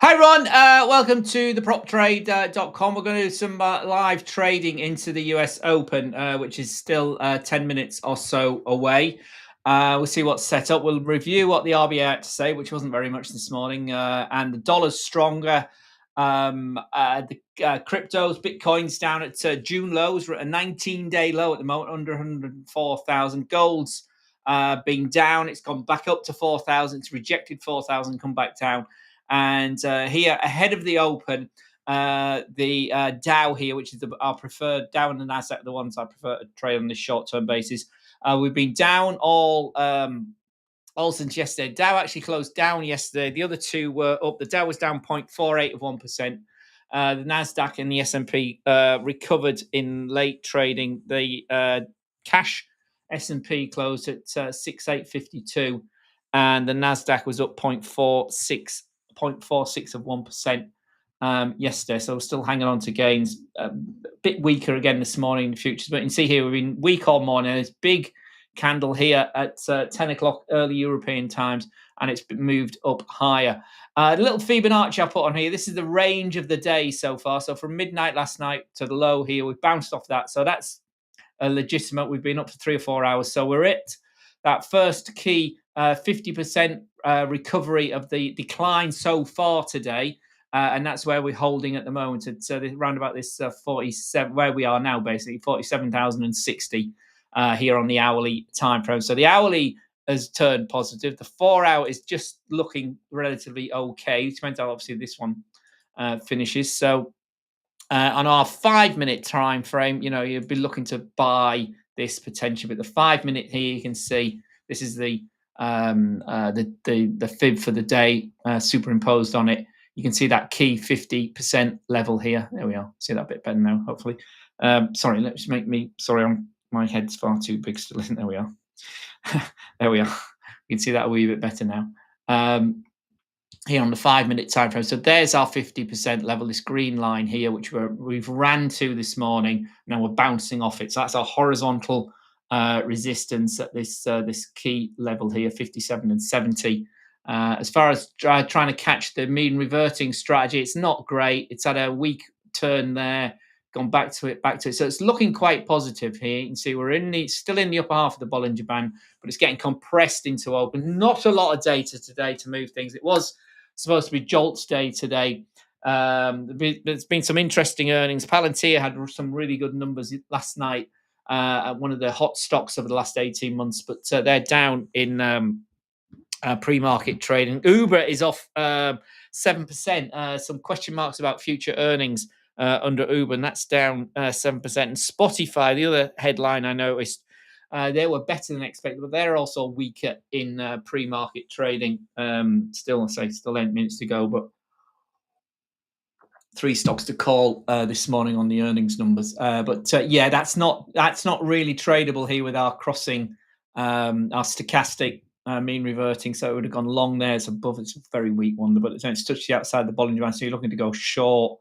Hi, Ron. Welcome to the proptrade.com. We're going to do some live trading into the US Open, which is still 10 minutes or so away. We'll see what's set up. We'll review what the RBA had to say, which wasn't very much this morning. And the dollar's stronger. The cryptos, Bitcoin's down at June lows. We're at a 19-day low at the moment, under 104,000. Gold's been down. It's gone back up to 4,000. It's rejected 4,000, come back down. And here, ahead of the open, the Dow here, which is our preferred Dow and the Nasdaq, the ones I prefer to trade on this short-term basis. We've been down all since yesterday. Dow actually closed down yesterday. The other two were up. The Dow was down 0.48 of 1%. The Nasdaq and the S&P recovered in late trading. The cash S&P closed at 6852, and the Nasdaq was up 0.46 of 1% yesterday. So we're still hanging on to gains. A bit weaker again this morning in the futures, but you can see here we've been weak all morning. There's big candle here at 10 o'clock early European times, and it's been moved up higher. The little Fibonacci I put on here, this is the range of the day so far. So from midnight last night to the low here, we've bounced off that. So that's a legitimate. We've been up for 3 or 4 hours. So we're at that first key 50% recovery of the decline so far today. And that's where we're holding at the moment. It's around about this 47, where we are now, basically 47,060 here on the hourly time frame. So the hourly has turned positive. The 4 hour is just looking relatively okay. It depends how obviously this one finishes. So on our 5 minute time frame, you'd be looking to buy this potentially. But the 5 minute here, you can see this is the fib for the day superimposed on it. You can see that key 50% level here. There we are. See that a bit better now, hopefully. Sorry, let's make me. Sorry, my head's far too big still. There we are. There we are. You can see that a wee bit better now. Here on the 5 minute time frame. So there's our 50% level, this green line here, which we've ran to this morning. Now we're bouncing off it. So that's our horizontal resistance at this key level here, 57 and 70. As far as trying to catch the mean reverting strategy, it's not great. It's had a weak turn there, gone back to it. So it's looking quite positive here. You can see we're still in the upper half of the Bollinger Band, but it's getting compressed into open. Not a lot of data today to move things. It was supposed to be JOLTS day today. There's been some interesting earnings. Palantir had some really good numbers last night at one of the hot stocks over the last 18 months, but they're down in pre-market trading. Uber is off 7%. Some question marks about future earnings under Uber, and that's down 7%. And Spotify, the other headline I noticed, they were better than expected, but they're also weaker in pre-market trading. Still 8 minutes to go, but 3 stocks to call this morning on the earnings numbers. Yeah, that's not really tradable here with our crossing, our stochastic mean reverting. So it would have gone long there. It's above. It's a very weak one, but it's touched the outside the Bollinger Band. So you're looking to go short.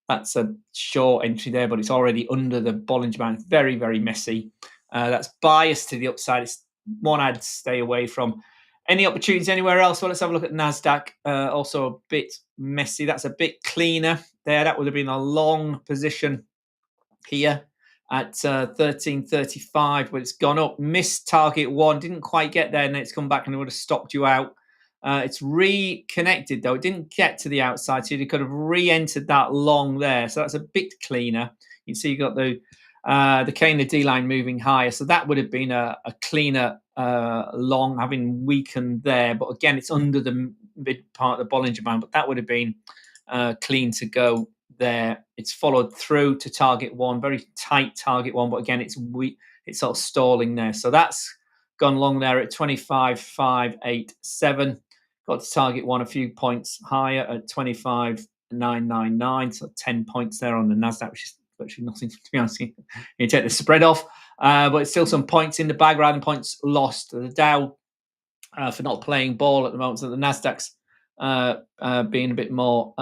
That's a short entry there, but it's already under the Bollinger Band. It's very, very messy. That's biased to the upside. It's one I'd stay away from. Any opportunities anywhere else? Well, let's have a look at NASDAQ. Also a bit messy. That's a bit cleaner there. That would have been a long position here at 1335, but it's gone up. Missed target 1. Didn't quite get there, and it's come back and it would have stopped you out. It's reconnected, though. It didn't get to the outside, so you could have re-entered that long there. So that's a bit cleaner. You can see you've got the K and the D line moving higher. So that would have been a cleaner long, having weakened there. But again, it's under the mid part of the Bollinger Band, but that would have been clean to go there. It's followed through to target 1, very tight target 1, but again, it's weak. It's sort of stalling there. So that's gone long there at 25,587. Got to target 1 a few points higher at 25,999. So 10 points there on the NASDAQ, which is virtually nothing, to be honest. You take the spread off, but it's still some points in the bag rather than points lost. The Dow for not playing ball at the moment. So the NASDAQ's being a bit more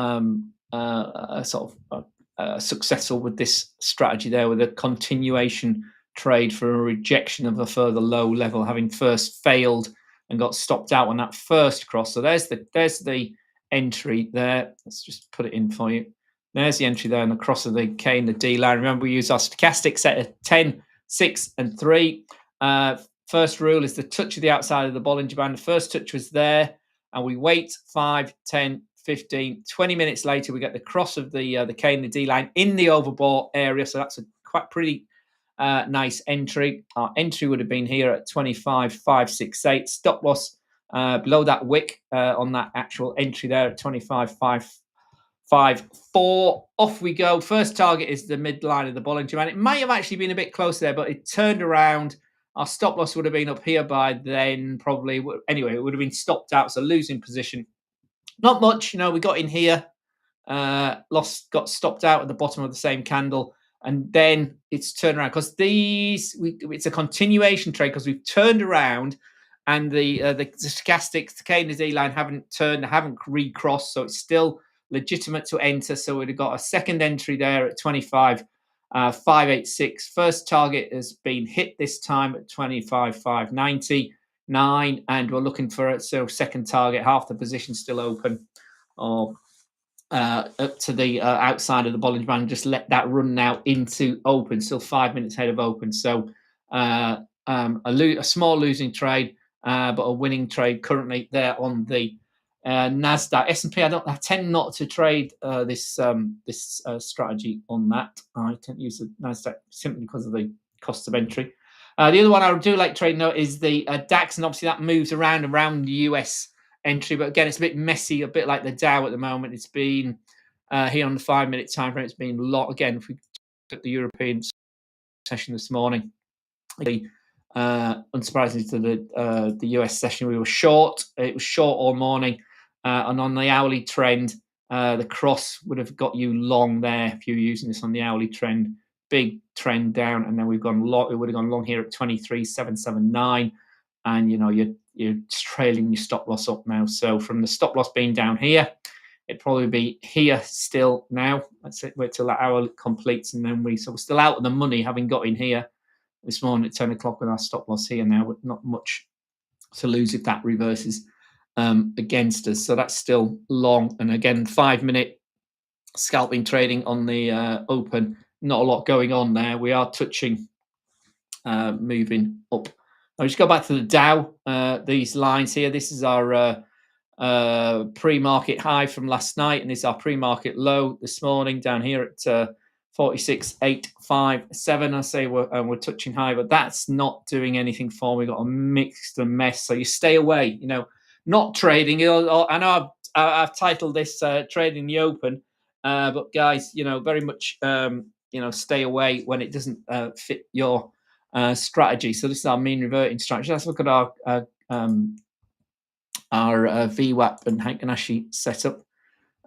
successful with this strategy there, with a continuation trade for a rejection of a further low level, having first failed and got stopped out on that first cross. So there's the entry there. Let's just put it in for you. There's the entry there, and the cross of the K and the D line. Remember, we use our stochastic set of 10, 6, and 3. First rule is the touch of the outside of the Bollinger Band. The first touch was there, and we wait 5, 10, 15, 20 minutes later. We get the cross of the K and the D line in the overbought area. So that's a quite pretty nice entry. Our entry would have been here at 25,568. Stop loss below that wick on that actual entry there at 25,554. Off we go. First target is the midline of the Bollinger Band. It may have actually been a bit close there, but it turned around. Our stop loss would have been up here by then, probably. Anyway, it would have been stopped out, so losing position. Not much, we got in here, got stopped out at the bottom of the same candle, and then it's turned around because it's a continuation trade because we've turned around, and the stochastics, the K and the D line haven't recrossed, so it's still legitimate to enter. So we've got a second entry there at 25,586. First target has been hit this time at 25,599, and we're looking for it. So second target, half the position still open, or up to the outside of the Bollinger Band. Just let that run now into open. Still 5 minutes ahead of open. So a small losing trade, but a winning trade currently there on the Nasdaq. S&P, I tend not to trade this strategy on that. I tend to use the Nasdaq simply because of the cost of entry. The other one I do like trading though is the DAX, and obviously that moves around the US entry, but again, it's a bit messy, a bit like the Dow at the moment. It's been here on the 5 minute time frame. It's been a lot. Again, if we look at the European session this morning, unsurprisingly to the US session, we were short. It was short all morning, and on the hourly trend, the cross would have got you long there if you were using this on the hourly trend. Big trend down, and then we've gone long. It would have gone long here at 23,779, and you're trailing your stop loss up now. So from the stop loss being down here, it'd probably be here still now. Let's wait till that hour completes, and then we're still out of the money, having got in here this morning at 10 o'clock with our stop loss here now, but not much to lose if that reverses against us. So that's still long. And again, 5 minute scalping trading on the open. Not a lot going on there. We are touching, moving up. I'll just go back to the Dow. These lines here. This is our pre-market high from last night, and this is our pre-market low this morning down here at 46,857. I say we're touching high, but that's not doing anything for me. We've got a mixed mess, so you stay away. Not trading. I know I've titled this "Trading the Open," but guys, very much. Stay away when it doesn't fit your strategy. So this is our mean reverting strategy. Let's look at our VWAP and Heikin-Ashi setup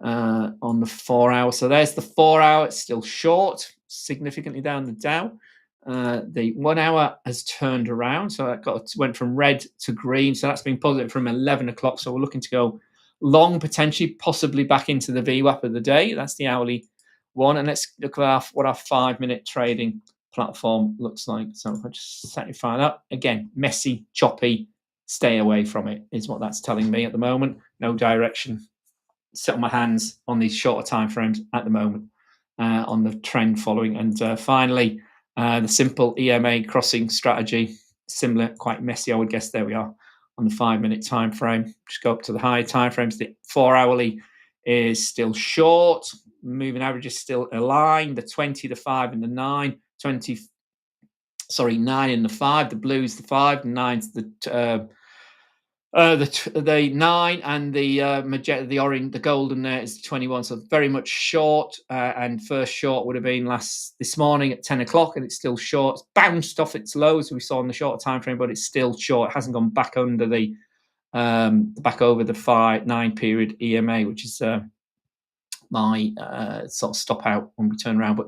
on the 4 hour. So there's the 4 hour. It's still short, significantly down the Dow. The 1 hour has turned around, so that went from red to green. So that's been positive from 11 o'clock. So we're looking to go long, potentially, possibly back into the VWAP of the day. That's the hourly one. And let's look at what our 5 minute trading platform looks like. So if I just satisfy that, again, messy, choppy, stay away from it is what that's telling me at the moment. No direction. Sit on my hands on these shorter time frames at the moment on the trend following. And finally, the simple EMA crossing strategy, similar, quite messy, I would guess. There we are on the 5 minute time frame. Just go up to the higher time frames. The 4 hourly is still short. Moving average is still aligned. The 20, the 5, and the 9. 9 and the 5. The blue's the 5, the 9's the 9, and the magenta, the orange, the golden there is the 21. So very much short. And first short would have been this morning at 10 o'clock, and it's still short. It's bounced off its lows we saw in the shorter time frame, but it's still short. It hasn't gone back under the back over the 5-9 period EMA, which is my sort of stop out when we turn around. But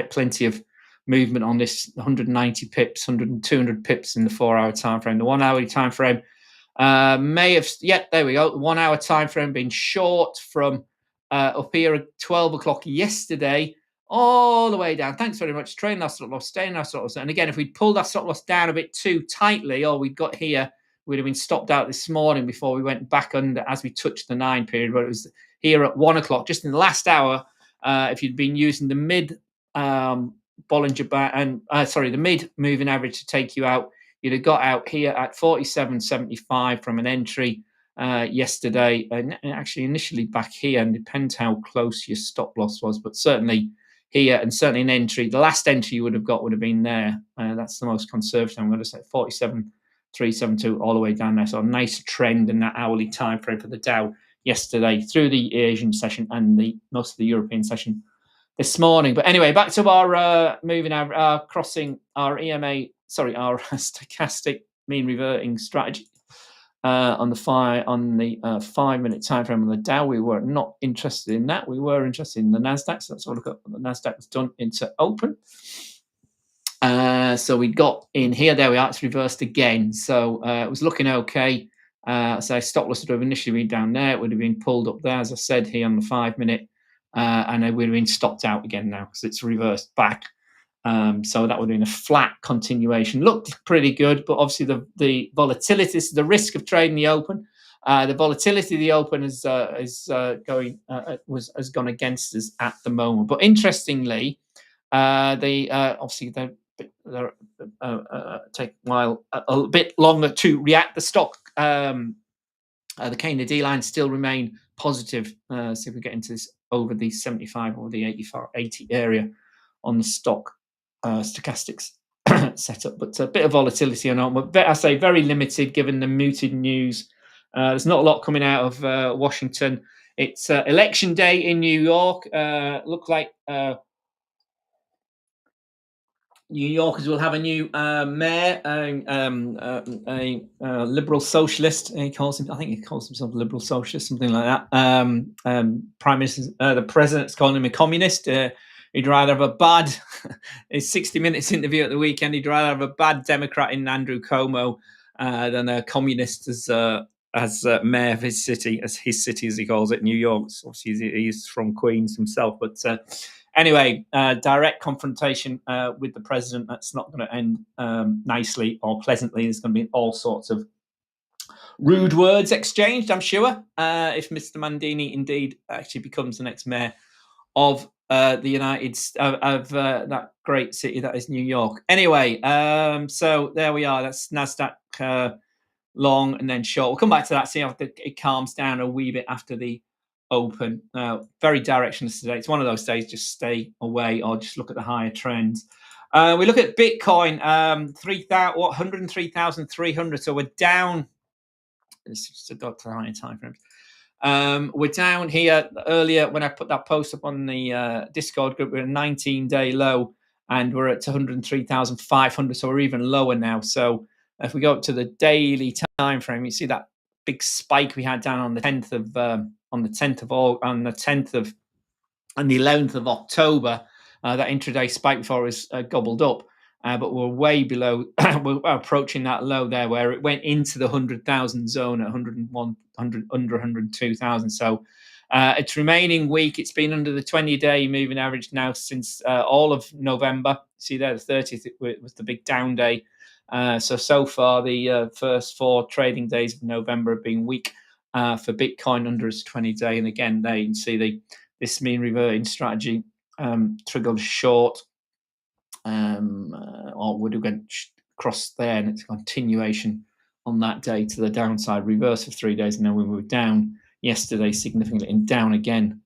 plenty of movement on this 190 pips, 200 pips in the 4 hour time frame. The 1 hourly time frame may have, there we go. The 1 hour time frame being short from up here at 12 o'clock yesterday all the way down. Thanks very much. Trading our stop loss, staying our stop loss. And again, if we'd pulled our stop loss down a bit too tightly, or we'd got here, we'd have been stopped out this morning before we went back under as we touched the 9 period, but it was here at 1 o'clock, just in the last hour. If you'd been using the mid Bollinger Band and the mid moving average to take you out, you'd have got out here at 47.75 from an entry yesterday, and actually initially back here, and depends how close your stop loss was, but certainly here and certainly an entry. The last entry you would have got would have been there. That's the most conservative. I'm going to say 47.372 all the way down there. So a nice trend in that hourly time frame for the Dow yesterday through the Asian session and most of the European session this morning. But anyway, back to our moving average, crossing our EMA, our stochastic mean reverting strategy. On the 5-minute time frame on the Dow, we were not interested in that. We were interested in the Nasdaq. So let's have a look at what the Nasdaq has done into open. So we got in here. There we are. It's reversed again. So it was looking okay. So stop loss would have initially been down there. It would have been pulled up there, as I said, here on the 5-minute, and it would have been stopped out again now because it's reversed back. So that would have been a flat continuation. Looked pretty good, but obviously the volatility, this is the risk of trading the open. The volatility of the open has gone against us at the moment. But interestingly, obviously they take a bit longer to react. The stock, the K and the D line still remain positive. So if we get into this over the 75 or the 80 area on the stock stochastics setup, but a bit of volatility on, but I say very limited given the muted news. There's not a lot coming out of Washington. It's election day in New York. Look like New Yorkers will have a new mayor, a liberal socialist. I think he calls himself a liberal socialist, something like that. Prime Minister, the president's calling him a communist. He'd rather have a bad, his 60 Minutes interview at the weekend, he'd rather have a bad Democrat in Andrew Cuomo than a communist as mayor of his city, as he calls it, New York. Obviously, he's from Queens himself. But anyway, direct confrontation with the president, that's not going to end nicely or pleasantly. There's going to be all sorts of rude words exchanged, I'm sure, if Mr. Mandini indeed actually becomes the next mayor of the United of that great city that is New York. Anyway, so there we are. That's Nasdaq long and then short. We'll come back to that. See how it calms down a wee bit after the open. Very directionless today. It's one of those days. Just stay away or just look at the higher trends. We look at Bitcoin. 103,300. So we're down. It's just a higher time frame. We're down here earlier when I put that post up on the Discord group. We're at a 19-day low and we're at 103,500. So we're even lower now. So if we go up to the daily time frame, you see that big spike we had down on the 10th of and the 11th of October. That intraday spike before it was gobbled up. But we're way below, we're approaching that low there where it went into the 100,000 zone at 101, under 102,000. So it's remaining weak. It's been under the 20-day moving average now since all of November. See there, the 30th was the big down day. So far, the first 4 trading days of November have been weak for Bitcoin under its 20-day. And again, there you can see this mean reverting strategy triggered short. Or would have gone across there, and it's a continuation on that day to the downside, reverse of 3 days, and then we were down yesterday significantly and down again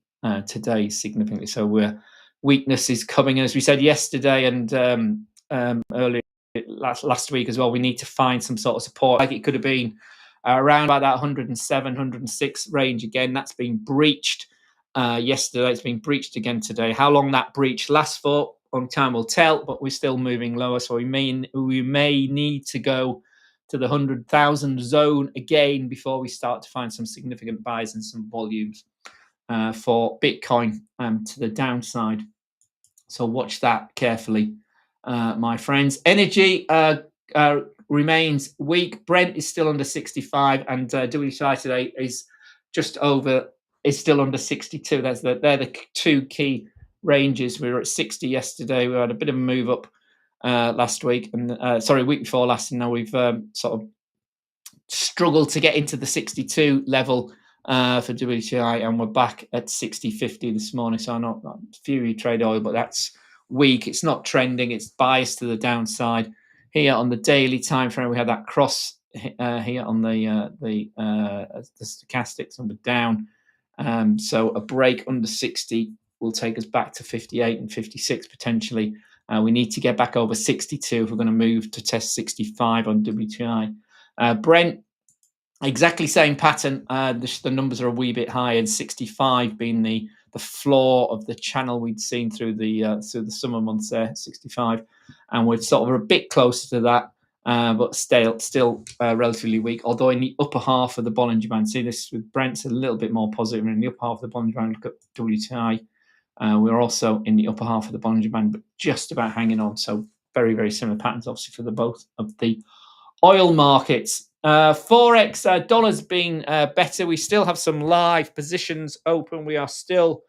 today significantly. So weakness is coming, and as we said yesterday and earlier last week as well, we need to find some sort of support. Like it could have been around about that 107, 106 range again. That's been breached yesterday. It's been breached again today. How long that breach lasts for, only time will tell, but we're still moving lower. So we may need to go to the 100,000 zone again before we start to find some significant buys and some volumes for Bitcoin to the downside. So watch that carefully, my friends. Energy remains weak. Brent is still under 65, and WTI today is still under 62. They're the 2 key ranges. We were at 60 yesterday. We had a bit of a move up last week, and week before last, and now we've sort of struggled to get into the 62 level for WTI, and we're back at 60.50 this morning. So I'm not Fury trade oil, but that's weak. It's not trending. It's biased to the downside. Here on the daily time frame, we had that cross here on the stochastics, and we're down. So a break under 60 will take us back to 58 and 56 potentially. We need to get back over 62 if we're going to move to test 65 on WTI. Brent, exactly same pattern. The numbers are a wee bit high, and 65 being the floor of the channel we'd seen through the summer months there, 65, and we're sort of a bit closer to that, but still relatively weak. Although in the upper half of the Bollinger Band, see this with Brent's a little bit more positive. In the upper half of the Bollinger Band, look at WTI. We're also in the upper half of the Bollinger Band, but just about hanging on. So very, very similar patterns, obviously, for the both of the oil markets. Forex, dollar's been better. We still have some live positions open. We are still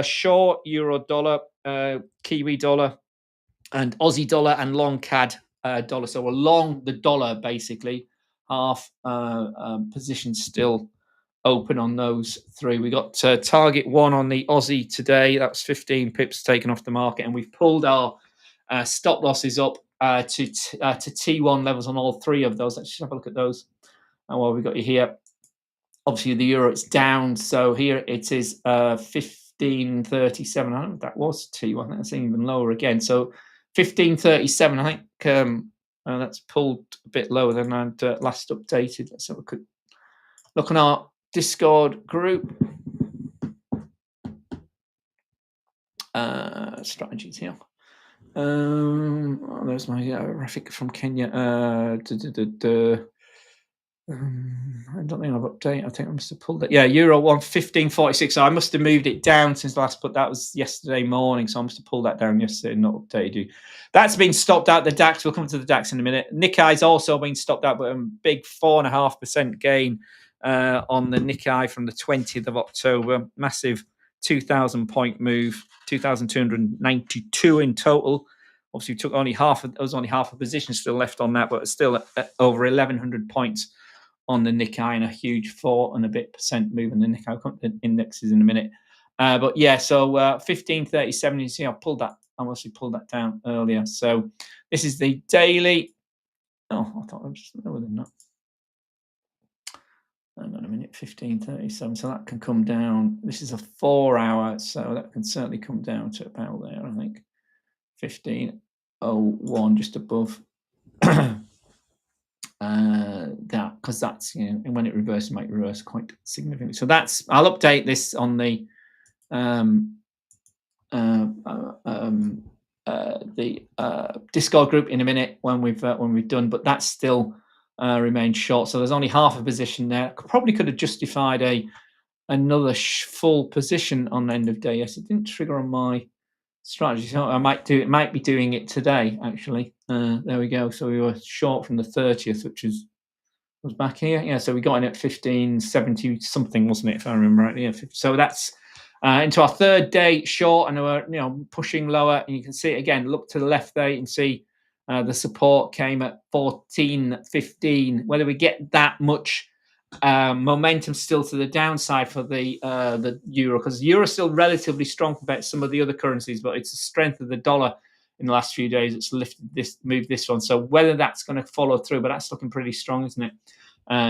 short euro dollar, Kiwi dollar, and Aussie dollar, and long CAD dollar. So we're long the dollar, basically. Half position still open on those three. We got target one on the Aussie today. That's 15 pips taken off the market, and we've pulled our stop losses up to T1 levels on all three of those. Let's just have a look at those. And while we've got you here, obviously the euro it's down. So here it is 15.37. I don't know if that was T1. I think that's even lower again. So 15.37. I think that's pulled a bit lower than I'd last updated. Let's have a quick look on our Discord group. Strategies here. There's my graphic from Kenya. I don't think I've updated. I think I must have pulled it. Yeah, Euro 115.46. So I must have moved it down since last, but that was yesterday morning. So I must have pulled that down yesterday and not updated you. That's been stopped out. The DAX, we'll come to the DAX in a minute. Nikkei's also been stopped out, but a big 4.5% gain on the Nikkei from the 20th of October. Massive 2,000 point move, 2,292 in total. Obviously, we took only half of a position still left on that, but it's still at over 1,100 points on the Nikkei, and a huge 4 and a bit % move in the Nikkei. I'll come to the indexes in a minute. But yeah, so 15.37. You see, I obviously pulled that down earlier. So this is the daily. Oh, I thought I was just lower than that. Hang on a minute, 15.37. So that can come down. This is a 4 hour, so that can certainly come down to about there, I think. 15.01, just above that, because that's, and when it reverses, it might reverse quite significantly. So that's, I'll update this on the Discord group in a minute when we've done, but that's still remains short. So there's only half a position there. Probably could have justified another full position on the end of day. Yes, it didn't trigger on my strategy. So I might be doing it today, actually. There we go. So we were short from the 30th, which was back here. Yeah, so we got in at 15.70 something, wasn't it, if I remember right? Yeah. So that's into our third day short, and we're pushing lower. And you can see it again. Look to the left there. You can see the support came at 14.15. Whether we get that much momentum still to the downside for the euro, because the euro is still relatively strong compared to some of the other currencies, but it's the strength of the dollar in the last few days that's moved this one. So whether that's going to follow through, but that's looking pretty strong, isn't it,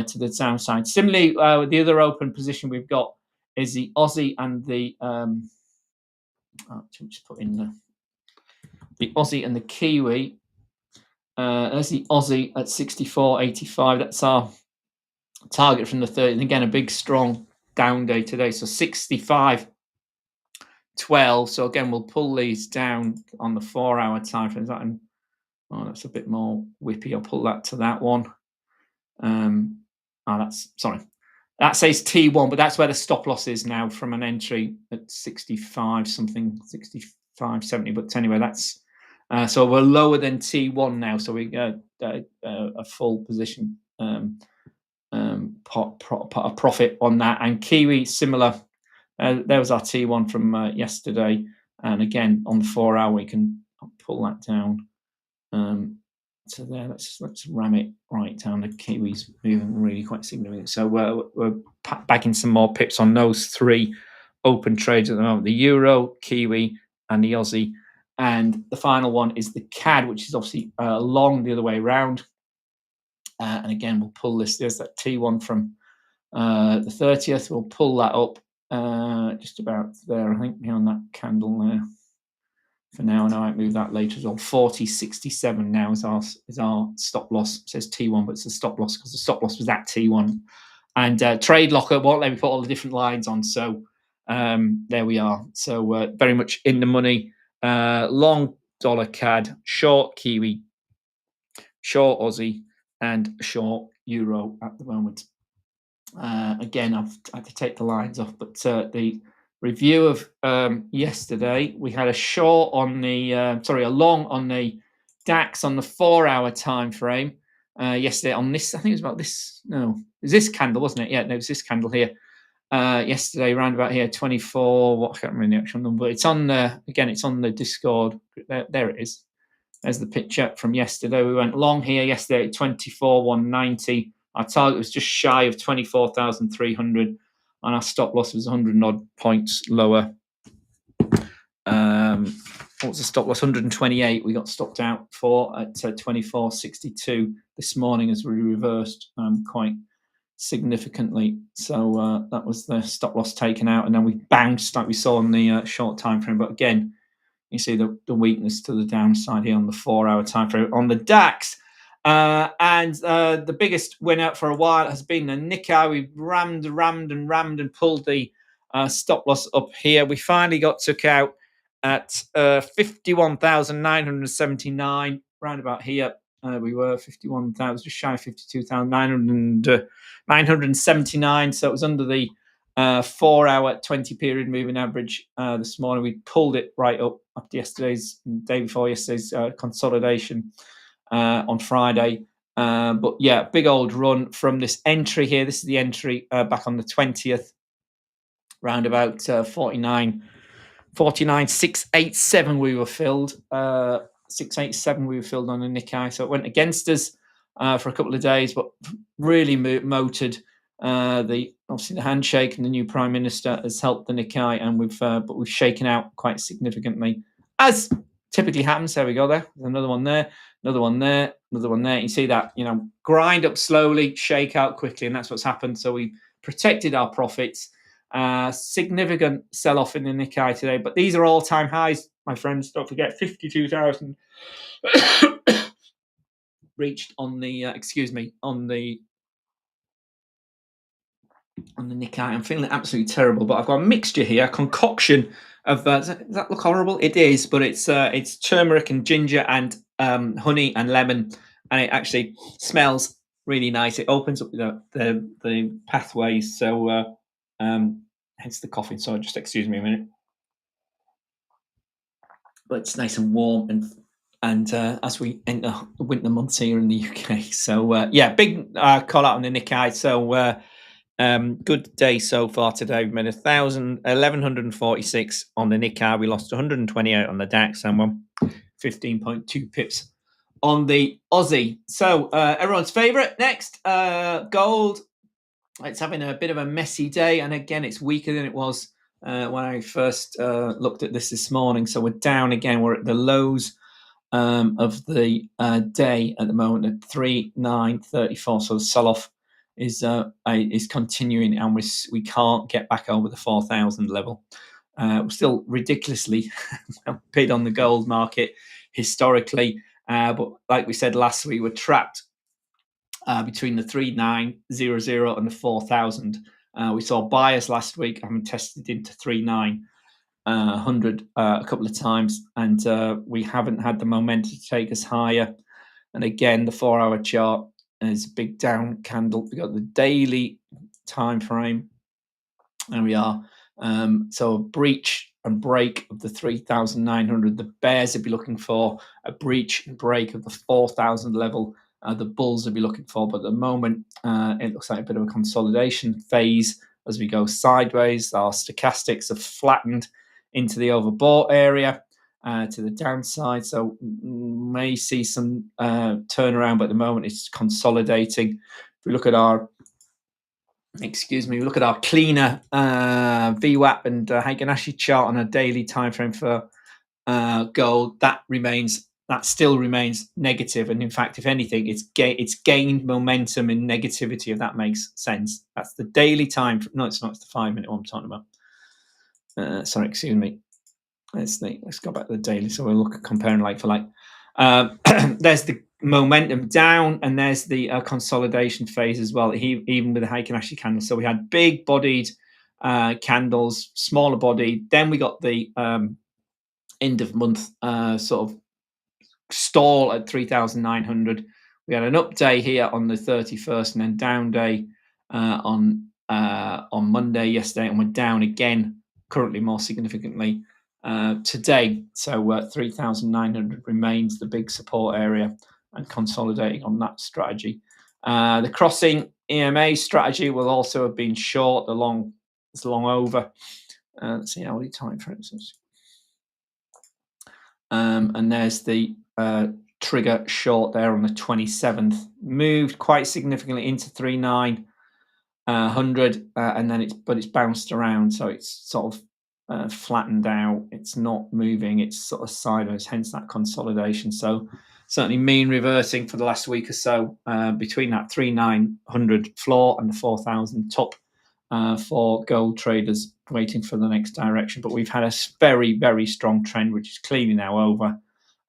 to the downside. Similarly, the other open position we've got is the Aussie and the just put in the Aussie and the Kiwi. There's the Aussie at 64.85. That's our target from the 30th. And again, a big strong down day today. So 65.12. So again, we'll pull these down on the 4 hour time frame. That's a bit more whippy. I'll pull that to that one. That says T1, but that's where the stop loss is now from an entry at 65 something, 65.70. But anyway, that's so we're lower than T1 now. So we got a full position profit on that. And Kiwi, similar. There was our T1 from yesterday. And again, on the 4 hour, we can pull that down So there, let's ram it right down. The Kiwis moving really quite significantly. So we're bagging some more pips on those three open trades at the moment: the Euro, Kiwi, and the Aussie. And the final one is the CAD, which is obviously long the other way around. And again, we'll pull this. There's that T1 from the 30th. We'll pull that up just about there, I think, beyond that candle there. For now, and I might move that later as well. 40.67 now is our stop loss. It says T1, but it's a stop loss because the stop loss was at T1. And trade locker won't let me put all the different lines on. So there we are. So very much in the money. Long dollar CAD, short Kiwi, short Aussie, and short Euro at the moment. Again, I've had to take the lines off, but the review of yesterday, we had a short on the a long on the DAX on the 4-hour time frame. Yesterday on this, I think it was about this. No, it was this candle, wasn't it? Yeah, no, it was this candle here. Yesterday, around about here, 24. What I can't remember the actual number. It's on the again. It's on the Discord. There it is. There's the picture from yesterday. We went long here yesterday at 24,190. Our target was just shy of 24,300, and our stop loss was 100 odd points lower. What was the stop loss? 128. We got stopped out for at 24.62 this morning as we reversed quite significantly. So that was the stop loss taken out, and then we bounced like we saw on the short time frame. But again, you see the weakness to the downside here on the 4-hour time frame on the DAX. And the biggest winner for a while has been the Nikkei. We rammed and pulled the stop loss up here. We finally took out at 51,979, round about here. We were 51,000, just shy of 52,979. So it was under the 4-hour 20 period moving average this morning. We pulled it right up after day before yesterday's consolidation on Friday. But yeah, big old run from this entry here. This is the entry back on the 20th, round about 49,687 we were filled. 687 we were filled on the Nikkei. So it went against us for a couple of days, but really motored. Obviously the handshake and the new prime minister has helped the Nikkei, and we've shaken out quite significantly, as typically happens. There we go. There's another one there, another one there, another one there. You see that, grind up slowly, shake out quickly, and that's what's happened. So we protected our profits. Significant sell-off in the Nikkei today, but these are all-time highs, my friends. Don't forget, 52,000 reached on the on the Nikkei. I'm feeling absolutely terrible, but I've got a mixture here, a concoction of does that look horrible? It is, but it's turmeric and ginger and honey and lemon, and it actually smells really nice. It opens up the pathways, so hence the coughing. So just excuse me a minute. But it's nice and warm and as we enter the winter months here in the UK. So yeah, big call out on the Nikkei. So good day so far today. We've made 1,146 on the Nikkei. We lost 128 on the DAX and 15.2 pips on the Aussie. So everyone's favorite next, gold. It's having a bit of a messy day, and again, it's weaker than it was when I first looked at this morning. So we're down again. We're at the lows of the day at the moment at 3,934. So the sell-off is continuing, and we can't get back over the 4,000 level. We're still ridiculously bid on the gold market historically, but like we said last week, we're trapped between the 3,900 and the 4,000. We saw buyers last week having tested into 3,900 a couple of times, and we haven't had the momentum to take us higher. And again, the 4-hour chart is a big down candle. We got the daily time frame, and we are so a breach and break of the 3,900. The bears would be looking for a breach and break of the 4,000 level. The bulls will be looking for, but at the moment it looks like a bit of a consolidation phase as we go sideways. Our stochastics have flattened into the overbought area, to the downside. So may see some turnaround, but at the moment it's consolidating. If we look at our look at our cleaner VWAP and Heikin-Ashi chart on a daily time frame for gold, that still remains negative, and in fact, if anything, it's gained momentum in negativity, if that makes sense. That's the daily time. No, it's not. It's the 5-minute one I'm talking about. Sorry, excuse me. Let's go back to the daily. So we'll look at comparing like for like. There's the momentum down, and there's the consolidation phase as well, even with the Heikin-Ashi candles. So we had big bodied candles, smaller body. Then we got the end of month sort of stall at 3,900. We had an up day here on the 31st, and then down day on Monday yesterday, and we're down again currently more significantly today. So 3,900 remains the big support area, and consolidating on that strategy. The crossing EMA strategy will also have been short. It's long over. Let's see hourly time frames. And there's the trigger short there on the 27th. Moved quite significantly into 3,900, and then it's bounced around, so it's sort of flattened out. It's not moving. It's sort of sideways. Hence that consolidation. So certainly mean reversing for the last week or so between that 3,900 floor and the 4,000 top for gold traders waiting for the next direction. But we've had a very, very strong trend, which is clearly now over.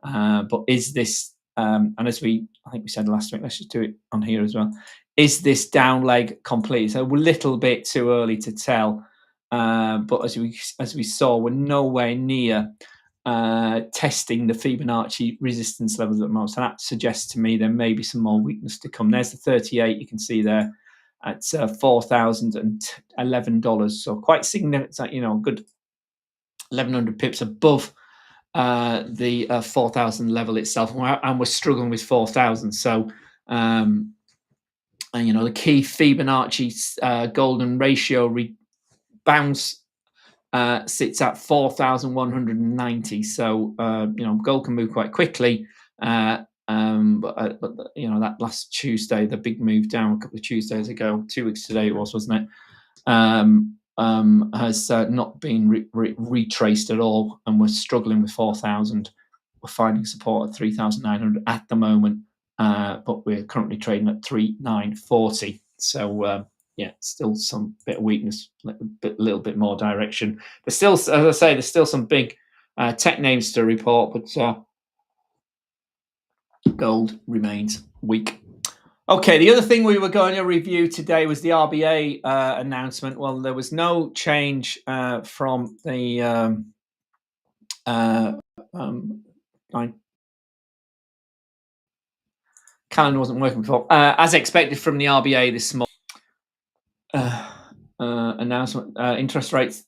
But is this, and as I think we said last week, let's just do it on here as well. Is this down leg complete? So a little bit too early to tell. But as we saw, we're nowhere near testing the Fibonacci resistance levels at the moment. So that suggests to me there may be some more weakness to come. There's the 38 you can see there at $4,011. So quite significant, good 1,100 pips above the 4,000 level itself, and we're struggling with 4,000. So, and the key Fibonacci golden ratio bounce sits at 4,190. So, gold can move quite quickly. But that last Tuesday, the big move down a couple of Tuesdays ago, 2 weeks today it was, wasn't it? Has not been retraced at all, and we're struggling with 4,000. We're finding support at 3,900 at the moment, but we're currently trading at 3,940. So still some bit of weakness, a little bit more direction. There's still, as I say, there's still some big tech names to report, but gold remains weak. Okay, the other thing we were going to review today was the RBA announcement. Well, there was no change from the calendar wasn't working before. As expected from the RBA this morning. Announcement,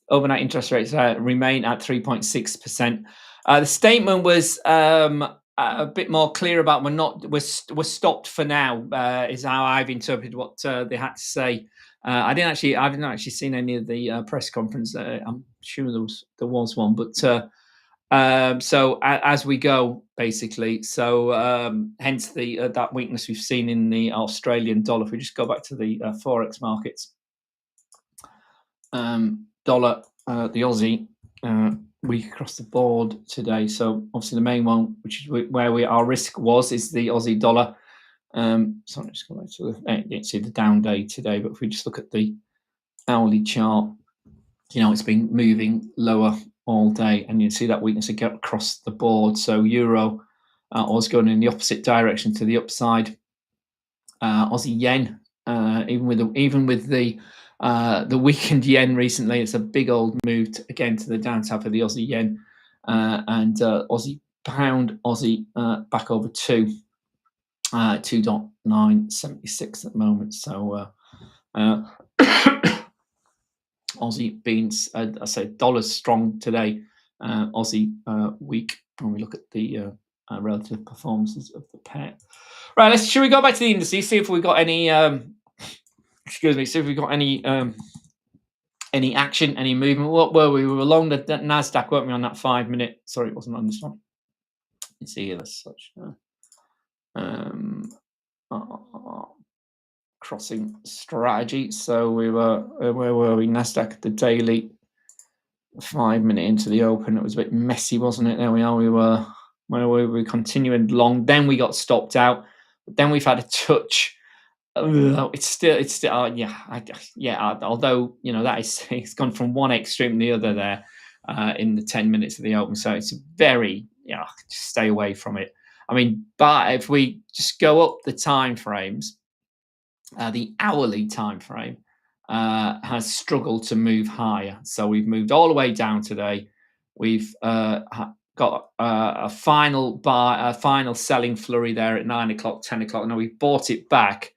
overnight interest rates remain at 3.6%. The statement was a bit more clear about we're stopped for now, is how I've interpreted what they had to say. I haven't actually seen any of the press conference. I'm sure there was one, but so as we go, basically. So hence that weakness we've seen in the Australian dollar. If we just go back to the forex markets. Dollar, the Aussie, weak across the board today. So obviously the main one, which is where our risk is the Aussie dollar. Sorry, just go back to you didn't see the down day today, but if we just look at the hourly chart, it's been moving lower all day, and you see that weakness again across the board. So euro was going in the opposite direction to the upside. Aussie yen, even with the weakened yen recently, it's a big old move again to the downside for the Aussie yen, and Aussie pound, back over 2.976 at the moment. So Aussie beans, I say dollar's strong today, Aussie weak when we look at the relative performances of the pair. Right, should we go back to the indices, see if we got any see if we've got any Any action, any movement? What were we? We were along the Nasdaq, weren't we, on that 5 minute? Sorry, it wasn't on this one. Let's see here. As such. Um, crossing strategy. So we were where were we? Nasdaq, the daily, 5 minute into the open. It was a bit messy, wasn't it? There we are. We were where were we? Continuing long. Then we got stopped out. But then we've had a touch. It's still although that is, it's gone from one extreme to the other there in the 10 minutes of the open, so it's very, just stay away from it. I mean, but if we just go up the time frames, the hourly time frame has struggled to move higher, so we've moved all the way down today. We've got a final selling flurry there at 9 o'clock, 10 o'clock. Now we've bought it back,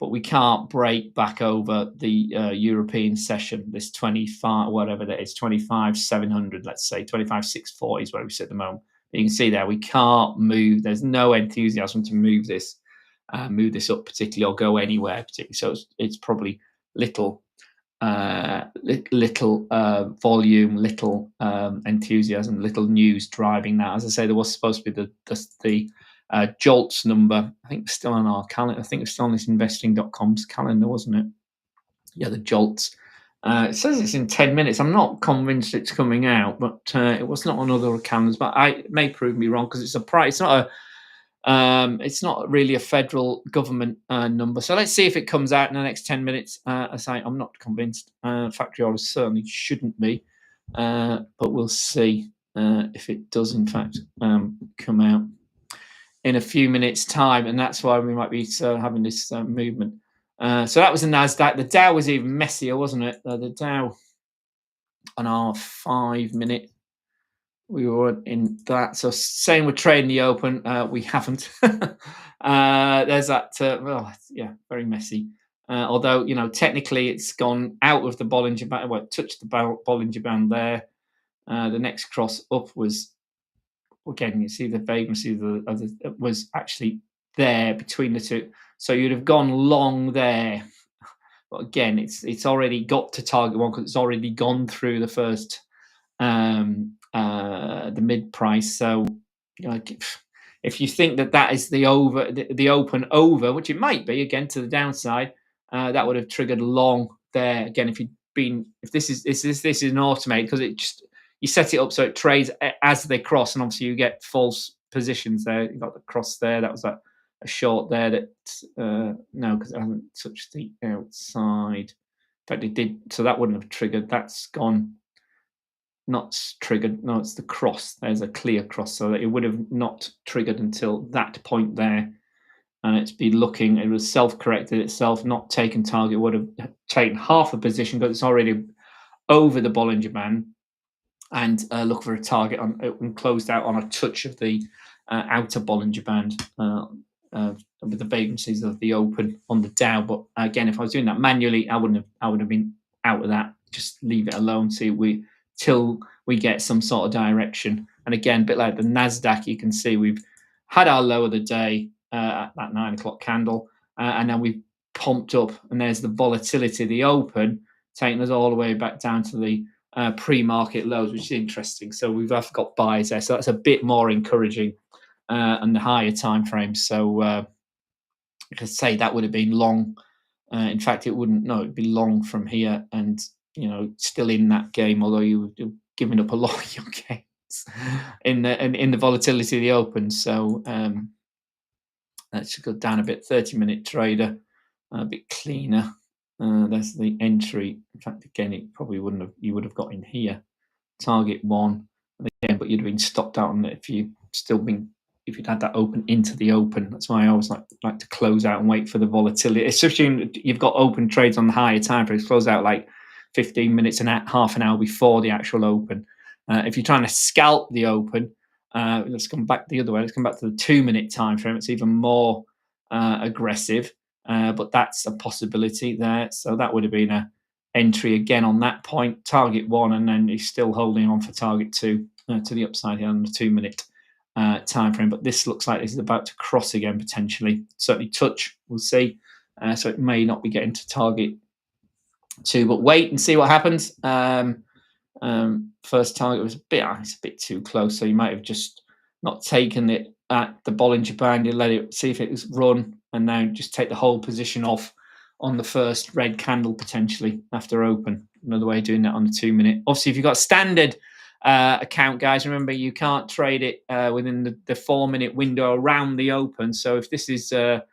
but we can't break back over the European session, this 25, whatever that is, 25,700, let's say, 25,640 is where we sit at the moment. You can see there, we can't move. There's no enthusiasm to move this up particularly, or go anywhere particularly. So it's probably little volume, little enthusiasm, little news driving that. As I say, there was supposed to be the JOLTS number. I think it's still on our calendar. I think it's still on this investing.com's calendar, wasn't it? Yeah, the JOLTS. It says it's in 10 minutes. I'm not convinced it's coming out, but it was not on other calendars. But it may prove me wrong, because it's a price. It's not really a federal government number. So let's see if it comes out in the next 10 minutes. I'm not convinced. Factory orders certainly shouldn't be, but we'll see if it does in fact come out in a few minutes' time, and that's why we might be having this movement. So that was the Nasdaq. The Dow was even messier, wasn't it? The Dow on our 5 minute, we were in that. So saying we're trading the open, we haven't. There's that. Very messy. Although technically it's gone out of the Bollinger Band. Well, it touched the Bollinger Band there. The next cross up was, again, you see the vagrancy was actually there between the two. So you'd have gone long there. But again, it's already got to target one, because it's already gone through the first the mid price. So if you think that is the open over, which it might be, again to the downside, that would have triggered long there. Again, if this is an automated, because it just, you set it up so it trades as they cross, and obviously you get false positions there. You got the cross there. That was a short there. That no, because it hasn't touched the outside. In fact, it did, so that wouldn't have triggered. That's gone. Not triggered. No, it's the cross. There's a clear cross, so that it would have not triggered until that point there, and it's been looking. It was self-corrected itself, not taken target. It would have taken half a position, but it's already over the Bollinger Band, and look for a target and closed out on a touch of the outer Bollinger Band with the vagrancies of the open on the Dow. But again, if I was doing that manually, I would have been out of that. Just leave it alone. Till we get some sort of direction. And again, a bit like the Nasdaq, you can see we've had our low of the day at that 9 o'clock candle, and then we've pumped up, and there's the volatility of the open taking us all the way back down to the pre-market lows, which is interesting. So we've got buys there, so that's a bit more encouraging, and the higher time frames. So I could say that would have been long. In fact, it wouldn't. No, it'd be long from here, and still in that game, although you're giving up a lot of your gains in the volatility of the open. So let's go down a bit. 30-minute trader, a bit cleaner. That's the entry. In fact, again, it probably wouldn't have. You would have got in here, target one, and again, but you'd have been stopped out on it if you'd had that open into the open. That's why I always like to close out and wait for the volatility, especially if you've got open trades on the higher time frames. Close out like 15 minutes and half an hour before the actual open. If you're trying to scalp the open, let's come back the other way. Let's come back to the 2-minute time frame. It's even more aggressive, but that's a possibility there. So that would have been an entry again on that point, target one, and then he's still holding on for target two to the upside here on the 2-minute time frame. But this looks like this is about to cross again, potentially. Certainly touch, we'll see. So it may not be getting to target but wait and see what happens. First target was it's a bit too close, so you might have just not taken it at the Bollinger Band. You let it see if it was run, and now just take the whole position off on the first red candle potentially after open. Another way of doing that on the 2 minute. Obviously, if you've got a standard account, guys, remember you can't trade it within the 4 minute window around the open. So if this is I'll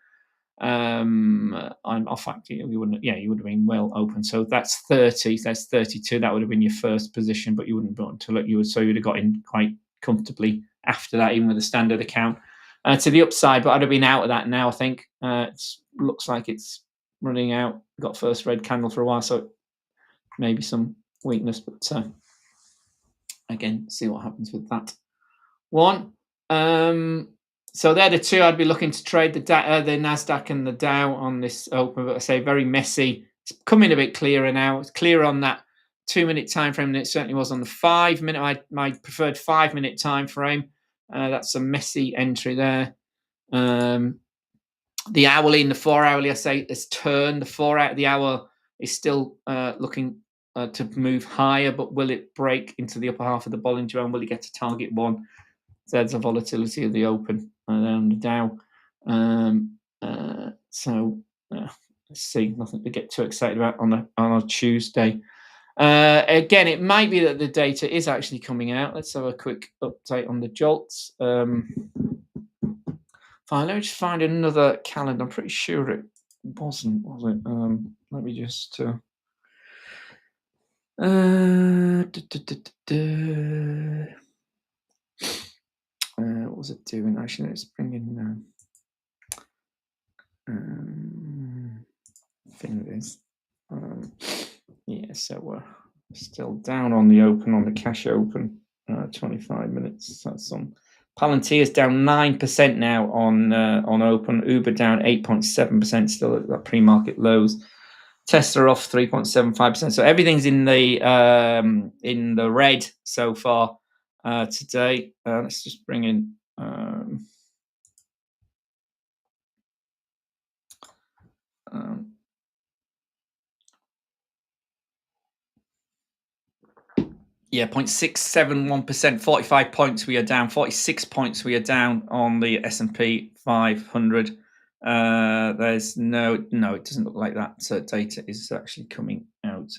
fact you wouldn't, you would have been well open. So that's 30, that's 32. That would have been your first position, but you wouldn't want to look. So you'd have got in quite comfortably after that, even with a standard account to the upside. But I'd have been out of that now. I think it looks like it's running out. Got first red candle for a while, so maybe some weakness. But again, see what happens with that one. So they're the two I'd be looking to trade, the Nasdaq and the Dow on this open. But I say very messy. It's coming a bit clearer now. It's clearer on that 2 minute time frame than it certainly was on the 5 minute. My preferred 5 minute time frame. That's a messy entry there. The hourly and the 4 hourly, I say, has turned. The hour is still looking to move higher, but will it break into the upper half of the Bollinger Band? Will it get to target 1? There's the volatility of the open on the Dow. So let's see. Nothing to get too excited about on a Tuesday. Again, it might be that the data is actually coming out. Let's have a quick update on the JOLTS. Fine, let me just find another calendar. I'm pretty sure it wasn't, was it? Let me just... what was it doing? Actually, let's bring in fingers. So we're still down on the open, on the cash open, 25 minutes. That's on. Palantir's down 9% now on open. Uber down 8.7%, still at pre-market lows. Tesla off 3.75%. So everything's in the red so far today. Let's just bring in. Yeah, 0.671%, 45 points we are down, 46 points we are down on the S&P 500. There's no, it doesn't look like that data is actually coming out.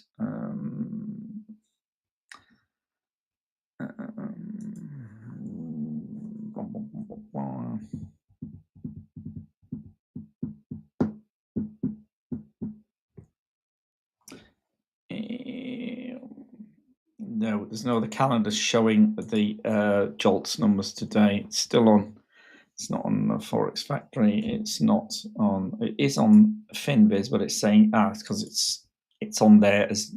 No, there's no other calendar showing the JOLTS numbers today. It's still on. It's not on the Forex Factory. It's not on. It is on FinViz, but it's saying it's because it's on there as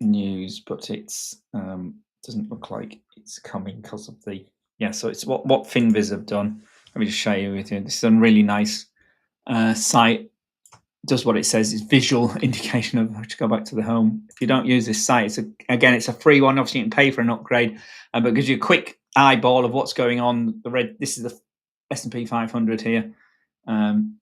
news, but it's doesn't look like it's coming because of the So it's what FinViz have done. Let me just show you with you. This is a really nice site. Does what it says. It's visual indication of. I have to go back to the home. If you don't use this site, it's a free one. Obviously, you can pay for an upgrade, but it gives you a quick eyeball of what's going on. The red. This is the S&P 500 here. And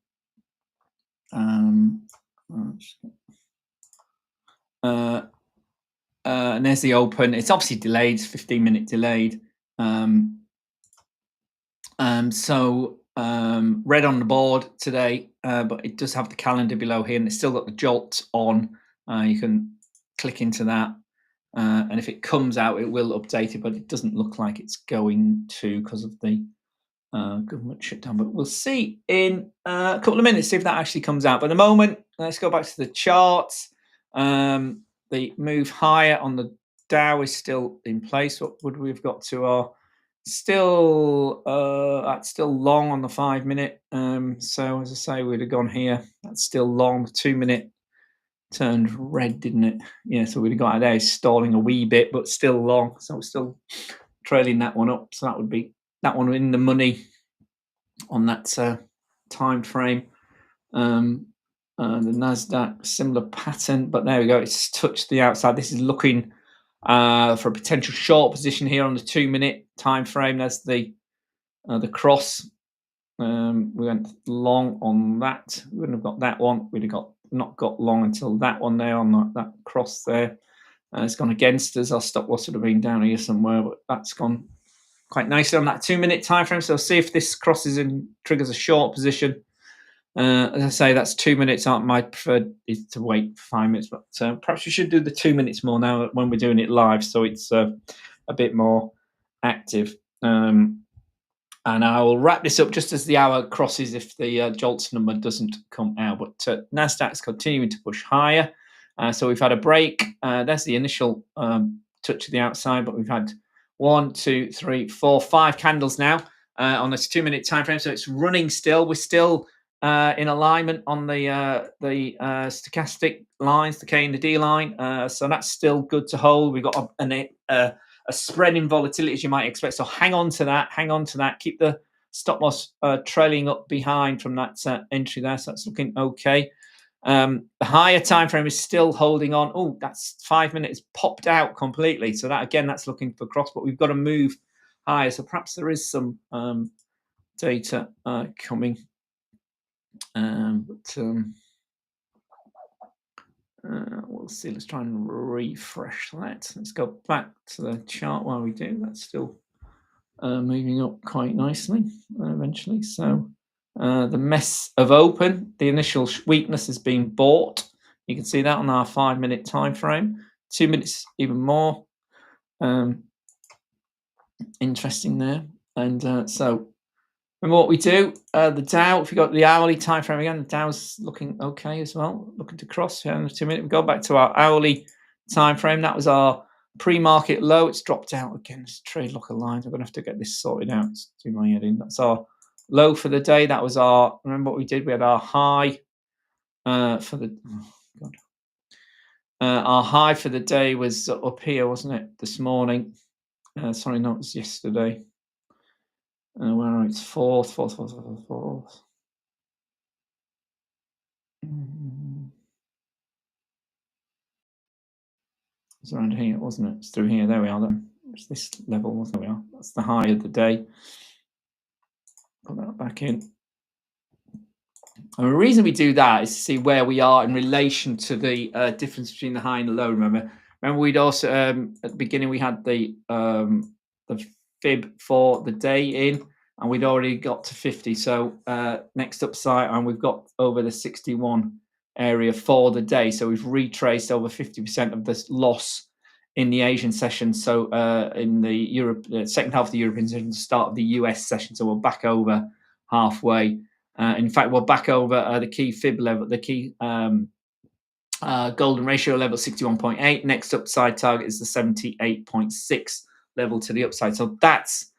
there's the open. It's obviously delayed. It's 15-minute delayed. So red on the board today, but it does have the calendar below here, and it's still got the JOLTS on. You can click into that, and if it comes out, it will update it, but it doesn't look like it's going to because of the government shutdown. But we'll see in a couple of minutes, see if that actually comes out. But at the moment, let's go back to the charts. The move higher on the Dow is still in place. What would we have got to our... Still long on the 5 minute. So as I say, we'd have gone here. That's still long. The 2 minute turned red, didn't it? Yeah, so we'd have got out there stalling a wee bit, but still long. So we're still trailing that one up. So that would be that one in the money on that time frame. The Nasdaq, similar pattern, but there we go. It's touched the outside. This is looking for a potential short position here on the 2 minute time frame. That's the cross. We went long on that. We wouldn't have got that one. We'd have got not got long until that one there on that cross there. It's gone against us. Our stop loss would have been down here somewhere, but that's gone quite nicely on that 2-minute time frame. So see if this crosses and triggers a short position. As I say, that's 2 minutes. My preferred is to wait for 5 minutes, but perhaps we should do the 2 minutes more now when we're doing it live, so it's a bit more active. And I will wrap this up just as the hour crosses if the JOLTS number doesn't come out. But Nasdaq's continuing to push higher. So we've had a break. There's the initial touch of the outside, but we've had 1, 2, 3, 4, 5 candles now on this 2-minute time frame. So it's running still. We're still in alignment on the stochastic lines, the K and the D line. So that's still good to hold. We've got a spread in volatility, as you might expect. So hang on to that. Hang on to that. Keep the stop loss trailing up behind from that entry there. So that's looking okay. The higher time frame is still holding on. Oh, that's 5 minutes popped out completely. So that again, that's looking for cross, but we've got to move higher. So perhaps there is some data coming. We'll see. Let's try and refresh that. Let's go back to the chart while we do. That's still moving up quite nicely eventually. So the mess of open, the initial weakness has been bought. You can see that on our 5-minute time frame. 2 minutes even more. Interesting there. And so remember what we do. The Dow, if you got the hourly time frame again, the Dow's looking okay as well. Looking to cross here in a 2 minute. We go back to our hourly time frame. That was our pre-market low. It's dropped out again. It's trade locker lines. I'm gonna have to get this sorted out. Let's do my head in. That's our low for the day. That was our. Remember what we did? We had our high for the. Oh God. Our high for the day was up here, wasn't it? This morning. Sorry, no, it was yesterday. Where are it's fourth. It's around here, wasn't it? It's through here. There we are. It's this level. There we are. That's the high of the day. Put that back in. And the reason we do that is to see where we are in relation to the difference between the high and the low. Remember we'd also at the beginning we had the fib for the day in, and we'd already got to 50. So next upside, and we've got over the 61 area for the day. So we've retraced over 50% of this loss in the Asian session. So in the second half of the European session, start of the US session. So we're back over halfway. In fact, we're back over the key fib level, the key golden ratio level 61.8. Next upside target is the 78.6 level to the upside. So that's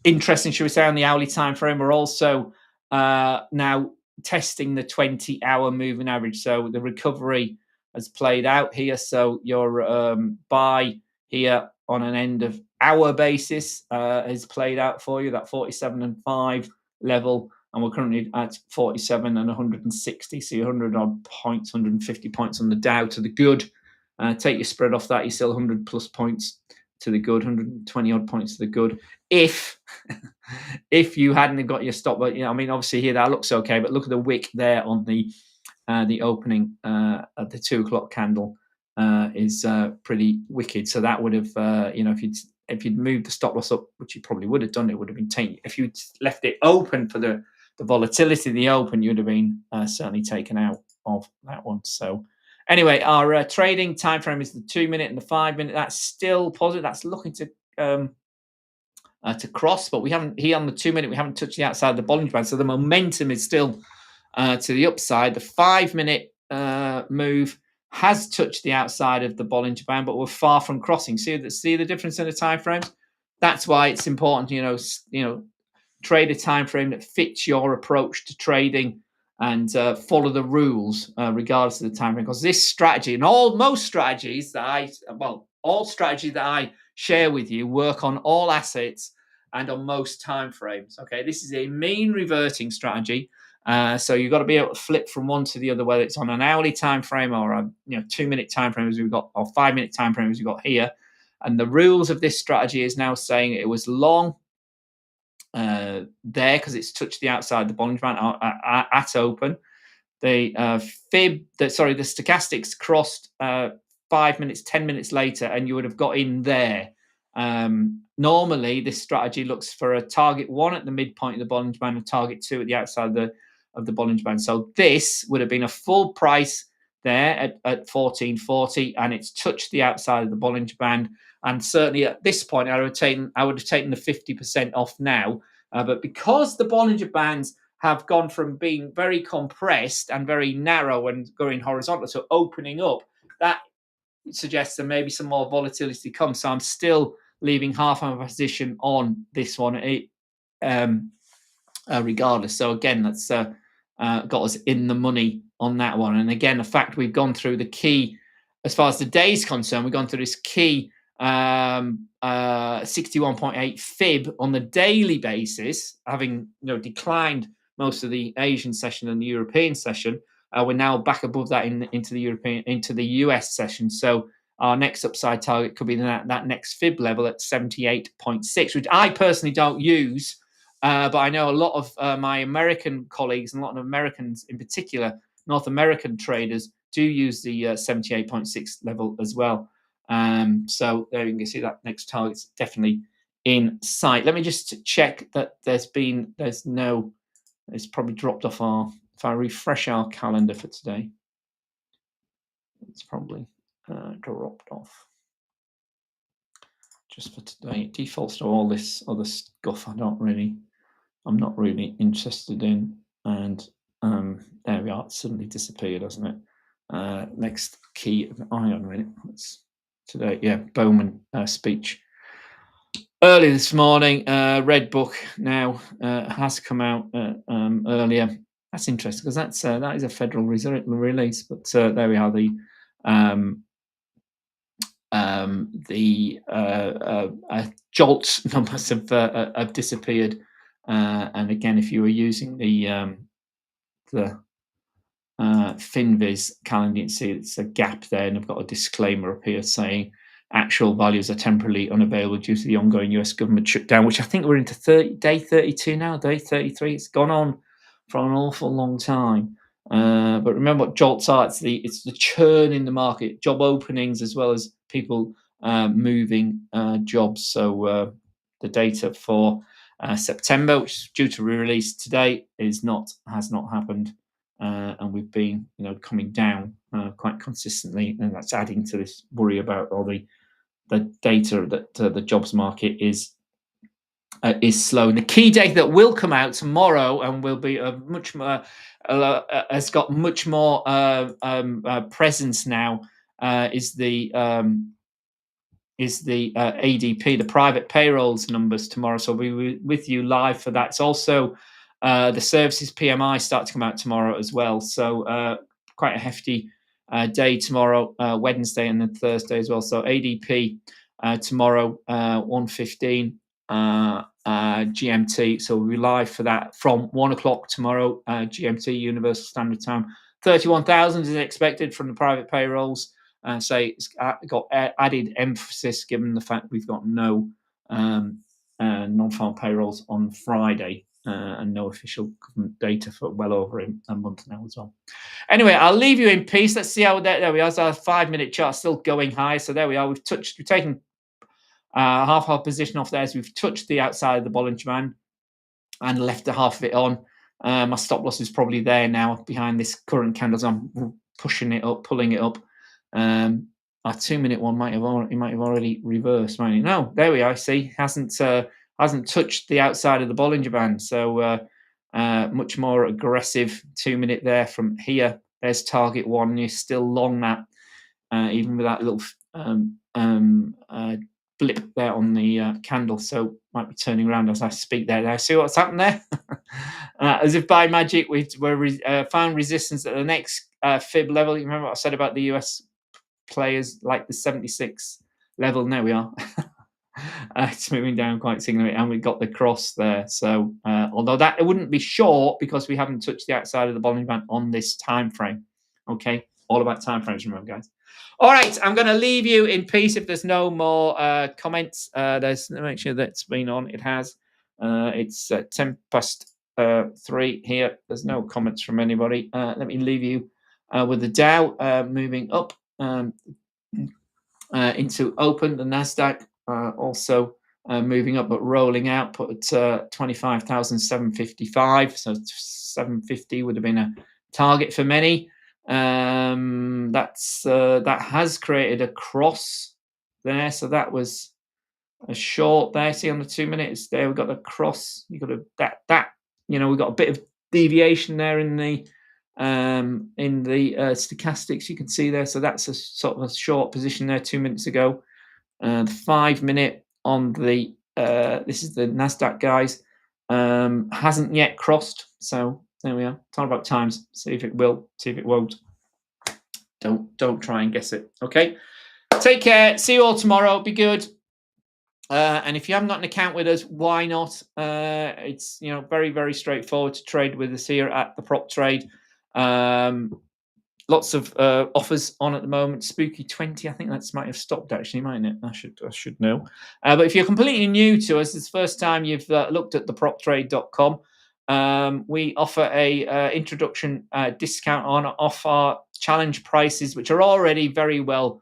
interesting, should we say, on the hourly time frame. We're also now testing the 20-hour moving average. So the recovery has played out here. So your buy here on an end of hour basis has played out for you, that 47.5 level. And we're currently at 47 and 160. So 100 odd points, 150 points on the Dow to the good. Take your spread off that, you're still 100 plus points to the good, 120 odd points to the good. If you hadn't got your stop, but I mean, obviously here that looks okay, but look at the wick there on the opening at the 2 o'clock candle is pretty wicked. So that would have, if you'd moved the stop loss up, which you probably would have done, it would have been taken. If you'd left it open for the volatility of the open, you'd have been certainly taken out of that one. So anyway, our trading time frame is the 2 minute and the 5 minute. That's still positive. That's looking to cross, but we haven't here on the 2 minute. We haven't touched the outside of the Bollinger Band, so the momentum is still to the upside. The 5 minute move has touched the outside of the Bollinger Band, but we're far from crossing. See the difference in the time frames. That's why it's important, trade a time frame that fits your approach to trading and follow the rules regardless of the time frame. Because this strategy and most strategies that all strategies that I share with you work on all assets and on most time frames. Okay, this is a mean reverting strategy. So you've got to be able to flip from one to the other, whether it's on an hourly time frame or a 2 minute time frame as we've got, or 5 minute time frame as we've got here. And the rules of this strategy is now saying it was long there because it's touched the outside of the Bollinger Band at open. the the stochastics crossed 5 minutes, 10 minutes later, and you would have got in there. Normally, this strategy looks for a target 1 at the midpoint of the Bollinger Band and target 2 at the outside of the Bollinger Band. So this would have been a full price there at 1440, and it's touched the outside of the Bollinger Band. And certainly at this point, I would have taken the 50% off now. But because the Bollinger Bands have gone from being very compressed and very narrow and going horizontal to opening up, that suggests that maybe some more volatility comes. So I'm still leaving half of my position on this one, regardless. So again, that's got us in the money on that one. And again, the fact we've gone through the key, as far as the day's concerned, we've gone through this key 61.8 fib on the daily basis, having declined most of the Asian session and the European session. We're now back above that into the US session. So our next upside target could be that next fib level at 78.6, which I personally don't use, but I know a lot of my American colleagues and a lot of Americans, in particular North American traders, do use the 78.6 level as well. So there you can see that next target's definitely in sight. Let me just check that it's probably dropped off if I refresh our calendar for today, it's probably dropped off just for today. It defaults to all this other stuff I'm not really interested in. And there we are, it suddenly disappeared, hasn't it? Next key iron rate. Today, yeah, Bowman speech early this morning. Red Book now has come out earlier. That's interesting because that is a Federal Reserve release. But there we are. The JOLTS numbers have disappeared. And again, if you were using the FinViz calendar, you can see it's a gap there, and I've got a disclaimer up here saying actual values are temporarily unavailable due to the ongoing US government shutdown, which I think we're into day 32 now, day 33. It's gone on for an awful long time. But remember what JOLTS are. It's the churn in the market, job openings, as well as people moving jobs. So the data for September, which is due to be released today, has not happened. And we've been, coming down quite consistently, and that's adding to this worry about all the data that the jobs market is slow. And the key data that will come out tomorrow and will be much more has got much more presence now is the ADP, the private payrolls numbers tomorrow. So we'll be with you live for that. It's also the services PMI start to come out tomorrow as well. So quite a hefty day tomorrow, Wednesday and then Thursday as well. So ADP tomorrow, 1:15 GMT. So we'll be live for that from 1 o'clock tomorrow, GMT, Universal Standard Time. 31,000 is expected from the private payrolls. Say it's got added emphasis given the fact we've got no non-farm payrolls on Friday. And no official government data for well over a month now as well. Anyway, I'll leave you in peace. Let's see how there we are. So our 5-minute chart still going high. So there we are. We've taken half our position off there as we've touched the outside of the Bollinger Band and left the half of it on. My stop loss is probably there now behind this current candle. So I'm pushing it up, pulling it up. Our 2-minute one might have already reversed, might it? No, there we are. See, hasn't touched the outside of the Bollinger Band. So much more aggressive 2-minute there from here. There's target 1. You're still long that, even with that little blip there on the candle. So might be turning around as I speak there. Now, see what's happened there? As if by magic, we've found resistance at the next fib level. You remember what I said about the US players like the 76 level? Now we are. It's moving down quite significantly, and we've got the cross there. So although it wouldn't be short because we haven't touched the outside of the Bollinger Band on this time frame. Okay, all about time frames, remember, guys. All right, I'm going to leave you in peace. If there's no more comments, make sure that's been on. It has. It's 10 past 3 here. There's no comments from anybody. Let me leave you with the Dow moving up into open. The Nasdaq also moving up, but rolling out, put at 25,755. So 750 would have been a target for many. That has created a cross there. So that was a short there. See on the 2 minutes there, we've got a cross. You got that. We've got a bit of deviation there in the stochastics. You can see there. So that's a sort of a short position there 2 minutes ago. The 5 minute on the this is the Nasdaq, guys, hasn't yet crossed. So there we are. Talk about times. See if it will. See if it won't. Don't try and guess it. Okay. Take care. See you all tomorrow. Be good. And if you haven't got an account with us, why not? It's very, very straightforward to trade with us here at the Prop Trade. Lots of offers on at the moment. Spooky 20, I think that might have stopped actually, mightn't it? I should know. But if you're completely new to us, it's the first time you've looked at theproptrade.com. We offer a introduction discount off our challenge prices, which are already very well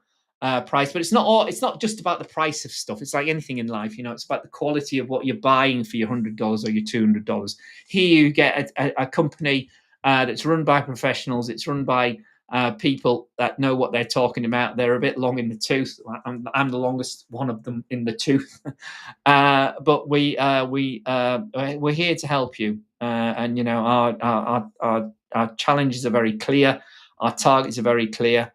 priced. But it's not just about the price of stuff. It's like anything in life, it's about the quality of what you're buying for your $100 or your $200. Here you get a company that's run by professionals. It's run by people that know what they're talking about. They're a bit long in the tooth. I'm the longest one of them in the tooth. But we're here to help you. And our challenges are very clear. Our targets are very clear.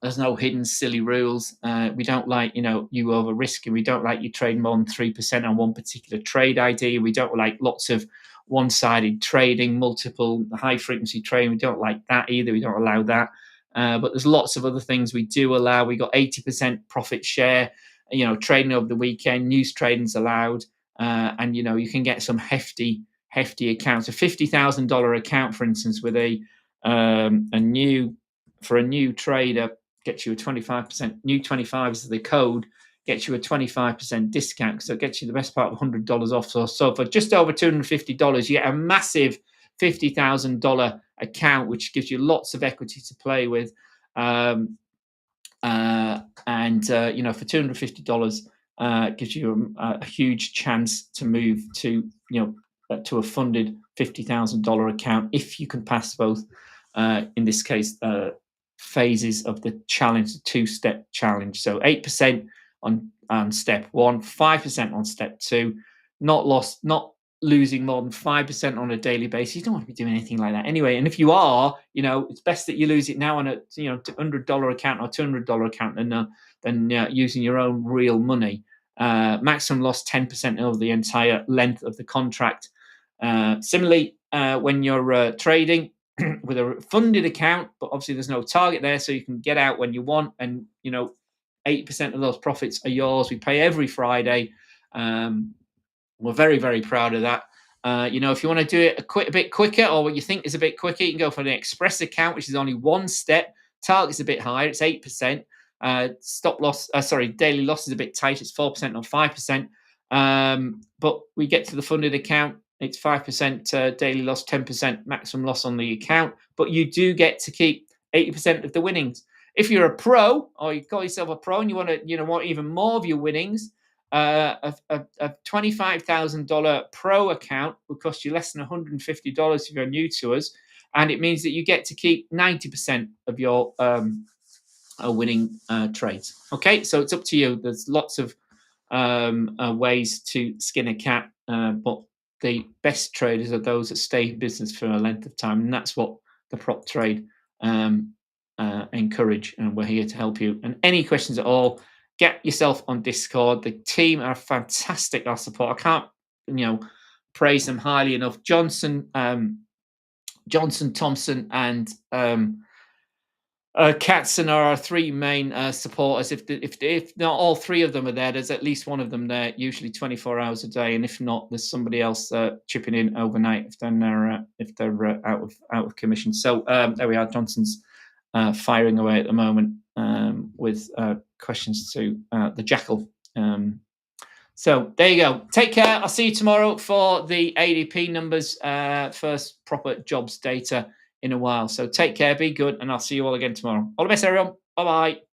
There's no hidden silly rules. We don't like you over risking. We don't like you trade more than 3% on one particular trade idea. We don't like lots of one-sided trading, multiple high-frequency trading. We don't like that either. We don't allow that. But there's lots of other things we do allow. We got 80% profit share. Trading over the weekend, news trading's allowed, and you can get some hefty accounts. A $50,000 account, for instance, with a new trader gets you a 25%. New 25 is the code. Gets you a 25% discount, so it gets you the best part of $100 off. So for just over $250, you get a massive $50,000 account, which gives you lots of equity to play with. For $250, gives you a huge chance to move to a funded $50,000 account if you can pass both. In this case, phases of the challenge, the two-step challenge. So 8%. On step 1, 5% on step 2, not losing more than 5% on a daily basis. You don't want to be doing anything like that anyway. And if you are, it's best that you lose it now on a $100 account or $200 account than using your own real money. Maximum loss 10% over the entire length of the contract. Similarly, when you're trading with a funded account, but obviously there's no target there, so you can get out when you want, and 8% of those profits are yours. We pay every Friday. We're very, very proud of that. If you want to do it a bit quicker, or what you think is a bit quicker, you can go for an express account, which is only one step. Target's a bit higher. It's 8%. Daily loss is a bit tight. It's 4% or 5%. But we get to the funded account. It's 5% daily loss, 10% maximum loss on the account. But you do get to keep 80% of the winnings. If you're a pro, or you call yourself a pro, and you want to, want even more of your winnings, a $25,000 pro account will cost you less than $150 if you're new to us, and it means that you get to keep 90% of your winning trades. Okay, so it's up to you. There's lots of ways to skin a cat, but the best traders are those that stay in business for a length of time, and that's what the prop trade encourage, and we're here to help you. And any questions at all, get yourself on Discord. The team are fantastic. Our support, I can't praise them highly enough. Johnson, Thompson, and Katzen are our three main supporters. If not all three of them are there, there's at least one of them there, usually 24 hours a day. And if not, there's somebody else chipping in overnight if they're out of commission. So there we are. Johnson's firing away at the moment with questions to the Jackal So there you go. Take care. I'll see you tomorrow for the ADP numbers, first proper jobs data in a while. So take care, be good, and I'll see you all again tomorrow. All the best, everyone. Bye bye.